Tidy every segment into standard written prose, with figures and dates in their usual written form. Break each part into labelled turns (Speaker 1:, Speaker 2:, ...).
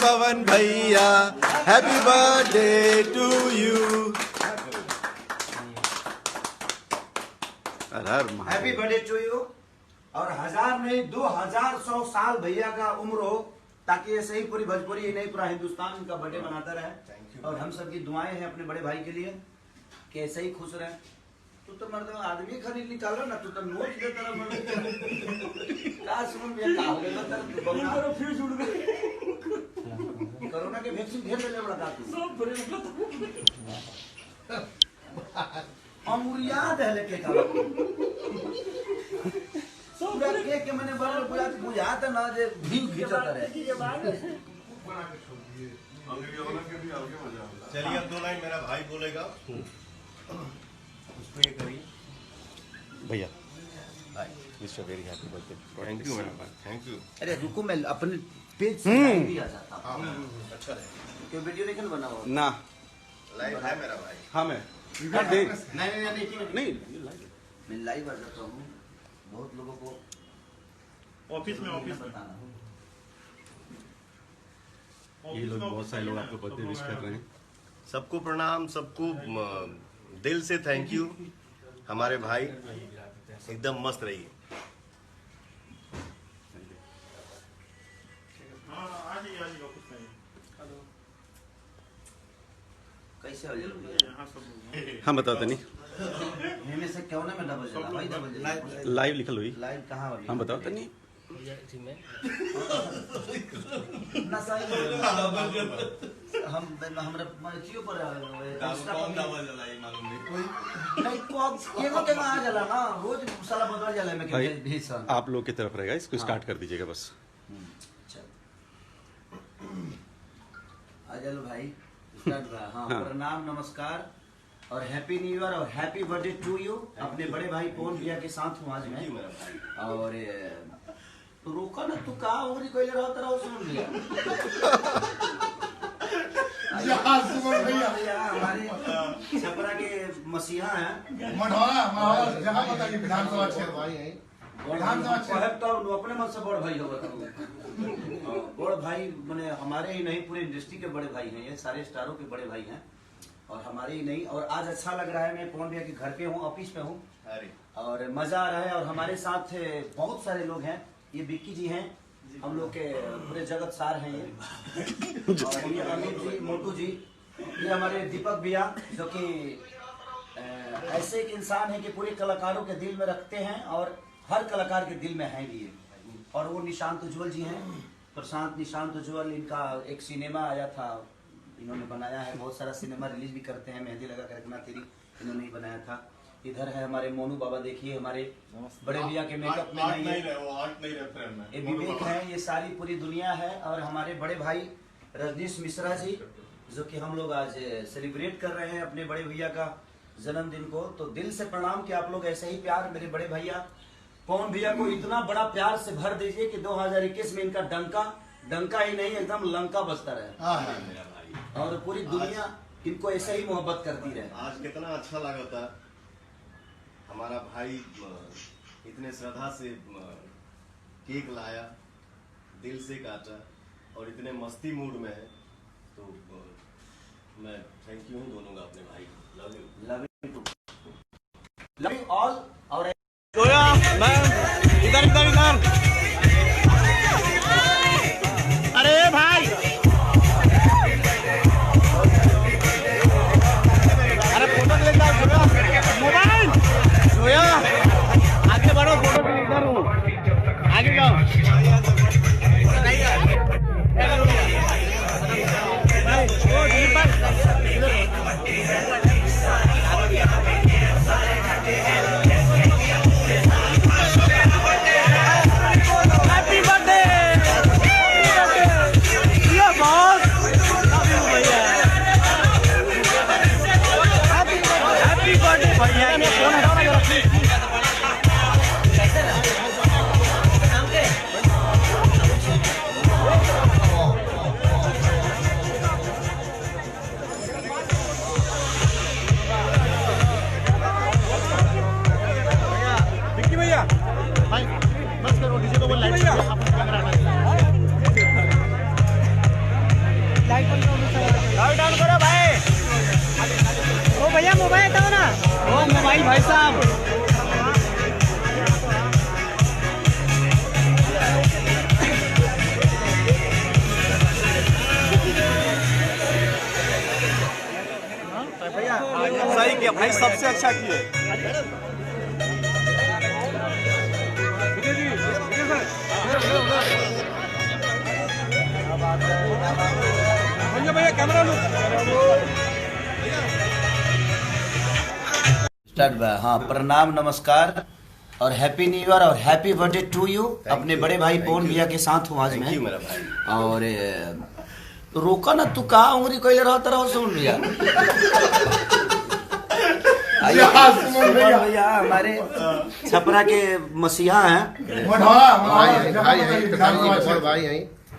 Speaker 1: पवन भैया, happy birthday to you.
Speaker 2: Happy birthday to you. और 1000 नहीं 2100 साल भैया का उम्र हो, ताकि ऐसे ही पूरी भोजपुरी नहीं पूरा हिंदुस्तान इनका बर्थडे मनाता रहे। और हम सबकी दुआएं हैं अपने बड़े भाई के लिए कि ऐसे ही खुश रहे। तू तो मर्द आदमी खरीद निकालो ना, तू तो नोट देता रहा। फ्यूज उड़ गए। कोरोना के वैक्सीन ढेर ले बड़ा था हम याद है लेके का पूरा केक के मैंने बड़ा पूरा बुझाता ना जे भी खींचता रहे।
Speaker 3: चलिए अब 2 लाइन मेरा भाई बोलेगा, उसको ये करिए।
Speaker 1: भैया wish you very happy birthday.
Speaker 3: Thank you मेरा भाई, थैंक यू।
Speaker 2: अरे रुको मैं अपने पेज से लाइव भी आ जाता हूं।
Speaker 3: अच्छा है
Speaker 2: क्यों वीडियो नहीं बना हुआ
Speaker 1: ना?
Speaker 3: लाइव है मेरा भाई।
Speaker 1: हाँ मैं नहीं
Speaker 2: मैं लाइव आ जाता हूँ। बहुत लोगों को
Speaker 4: ऑफिस में
Speaker 2: बताना।
Speaker 1: ये लोग बहुत सारे लोग आपको बर्थडे विश कर रहे हैं।
Speaker 3: सबको प्रणाम, सबको दिल से थैंक यू। हमारे भाई एकदम मस्त रहिए।
Speaker 2: कैसे हो जाए?
Speaker 1: हाँ बताओ तनी।
Speaker 2: में से क्यों ना मैं डबल चला भाई, डबल चला
Speaker 1: लाइव लिखल हुई।
Speaker 2: लाइव कहाँ हो?
Speaker 1: हाँ बताओ तनी।
Speaker 2: ना सही हम हमरा मर्चियों पर नहीं को अब केनो के आ जाला ना, रोज साला बदल जाला में
Speaker 1: भाई
Speaker 2: के
Speaker 1: आप लोग की तरफ रहेगा, इसको स्टार्ट कर दीजिएगा बस।
Speaker 2: आ चलो भाई स्टार्ट। हाँ प्रणाम, नमस्कार और हैप्पी न्यू ईयर और हैप्पी बर्थडे टू यू। अपने बड़े भाई पवन भैया के साथ हूँ आज मैं। और तो रोका ना, तू कहाँ उंगली कोई रहा तेरा सुन लिया। हमारे छपरा के मसीहा हैं, अपने मन से बड़ भाई होगा। बड़ भाई मैंने हमारे ही नहीं पूरे इंडस्ट्री के बड़े भाई हैं, ये सारे स्टारों के बड़े भाई हैं और हमारे ही नहीं। और आज अच्छा लग रहा है, मैं पवन भैया के घर पे हूँ, ऑफिस पे हूँ और मजा आ रहा है। और हमारे साथ बहुत सारे लोग हैं। ये विक्की जी हैं, हम लोग के पूरे जगत सार हैं ये। और ये अमित जी, मोटू जी, ये हमारे दीपक भैया जो कि ऐसे एक इंसान है कि पूरे कलाकारों के दिल में रखते हैं और हर कलाकार के दिल में हैं भी ये। और वो निशांत उज्ज्वल जी हैं, प्रशांत निशांत उज्ज्वल। इनका एक सिनेमा आया था, इन्होंने बनाया है। बहुत सारा सिनेमा रिलीज भी करते हैं, मेहंदी लगा कर रखना तेरी इन्होंने ही बनाया था। इधर है हमारे मोनू बाबा, देखिए हमारे बड़े भैया के मेकअप में नहीं है, ये विवेक है, ये सारी पूरी दुनिया है। और हमारे बड़े भाई रजनीश मिश्रा जी जो कि हम लोग आज सेलिब्रेट कर रहे हैं अपने बड़े भैया का जन्मदिन को। तो दिल से प्रणाम कि आप लोग ऐसे ही प्यार मेरे बड़े भैया पवन भैया को इतना बड़ा प्यार से भर दीजिए कि 2021 में इनका डंका ही नहीं एकदम लंका बजता रहे और पूरी दुनिया इनको ऐसे ही मोहब्बत करती रहे।
Speaker 3: आज कितना अच्छा लगा था, हमारा भाई इतने श्रद्धा से केक लाया, दिल से काटा और इतने मस्ती मूड में है। तो मैं थैंक यू हूँ दोनों का अपने भाई। Love you
Speaker 2: all. और
Speaker 4: इधर अरे भाई अरे फोटो लेता मोबाइल आगे बढ़ो, फोटो इधर हूँ, आगे जाओ। बधाई भाई साहब। सही किया भाई, सबसे अच्छा किए। भैया कैमरा लो।
Speaker 2: स्टार्ट बा। हाँ, प्रणाम, नमस्कार और हैप्पी न्यू ईयर और हैप्पी बर्थडे टू यू। अपने बड़े भाई पवन भैया के साथ हूँ आज
Speaker 3: थैंक
Speaker 2: मैं।
Speaker 3: यू मेरा भाई।
Speaker 2: और रोका ना, तू कहा उंगली कोई रहता रहो, सुन भैया। भैया हमारे छपरा के मसीहा हैं।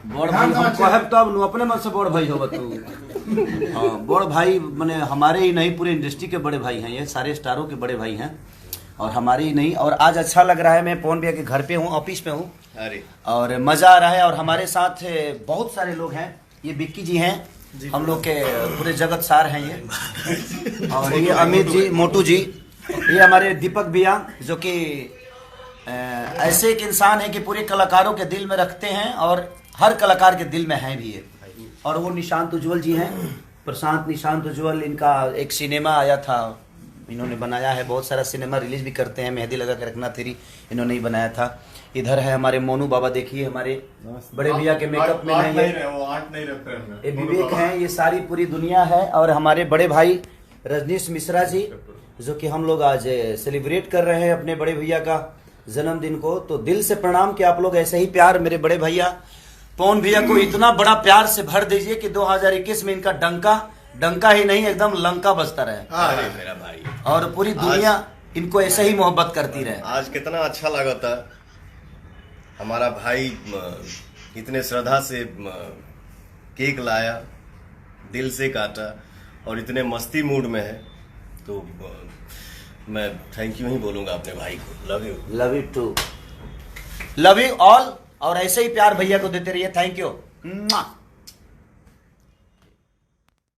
Speaker 2: बड़ भाई हम कहब तब नु, अपने मन से बड़ भाई होगा तू। हाँ, बड़ भाई माने हमारे ही नहीं, पूरे इंडस्ट्री के बड़े भाई हैं, ये सारे स्टारों के बड़े भाई हैं और हमारे ही नहीं। और आज अच्छा लग रहा है, मैं पवन भैया के घर पे हूँ, ऑफिस पे हूँ
Speaker 3: अरे
Speaker 2: और मजा आ रहा है। और हमारे साथ बहुत सारे लोग हैं, ये बिक्की जी हैं, हम लोग के पूरे जगत सार हैं ये। और ये अमित जी, मोटू जी, ये हमारे दीपक भैया जो कि ऐसे एक इंसान है कि पूरे कलाकारों के दिल में रखते हैं और हर कलाकार के दिल में हैं भी ये। और वो निशांत उज्ज्वल जी हैं, प्रशांत निशांत उज्ज्वल, इनका एक सिनेमा आया था, इन्होंने बनाया है। बहुत सारा सिनेमा रिलीज भी करते हैं, मेहंदी लगा के रखना तेरी इन्होंने ही बनाया था। इधर है हमारे मोनू बाबा, देखिए हमारे बड़े भैया के मेकअप में हैं ये विवेक हैं, ये सारी पूरी दुनिया है। और हमारे बड़े भाई रजनीश मिश्रा जी, जो कि हम लोग आज सेलिब्रेट कर रहे हैं अपने बड़े भैया का जन्मदिन को। तो दिल से प्रणाम कि आप लोग ऐसे ही प्यार मेरे बड़े भैया पवन भैया को इतना बड़ा प्यार से भर दीजिए कि 2021 में इनका डंका ही नहीं, एकदम लंका बजता रहे।
Speaker 3: अरे मेरा भाई,
Speaker 2: और पूरी दुनिया इनको ऐसे ही मोहब्बत करती रहे।
Speaker 3: आज कितना अच्छा लगा था। हमारा भाई इतने श्रद्धा से केक लाया, दिल से काटा और इतने मस्ती मूड में है, तो मैं थैंक यू ही बोलूंगा अपने भाई को। Love you.
Speaker 2: Love you too, love you all. और ऐसे ही प्यार भैया को देते रहिए। Thank you.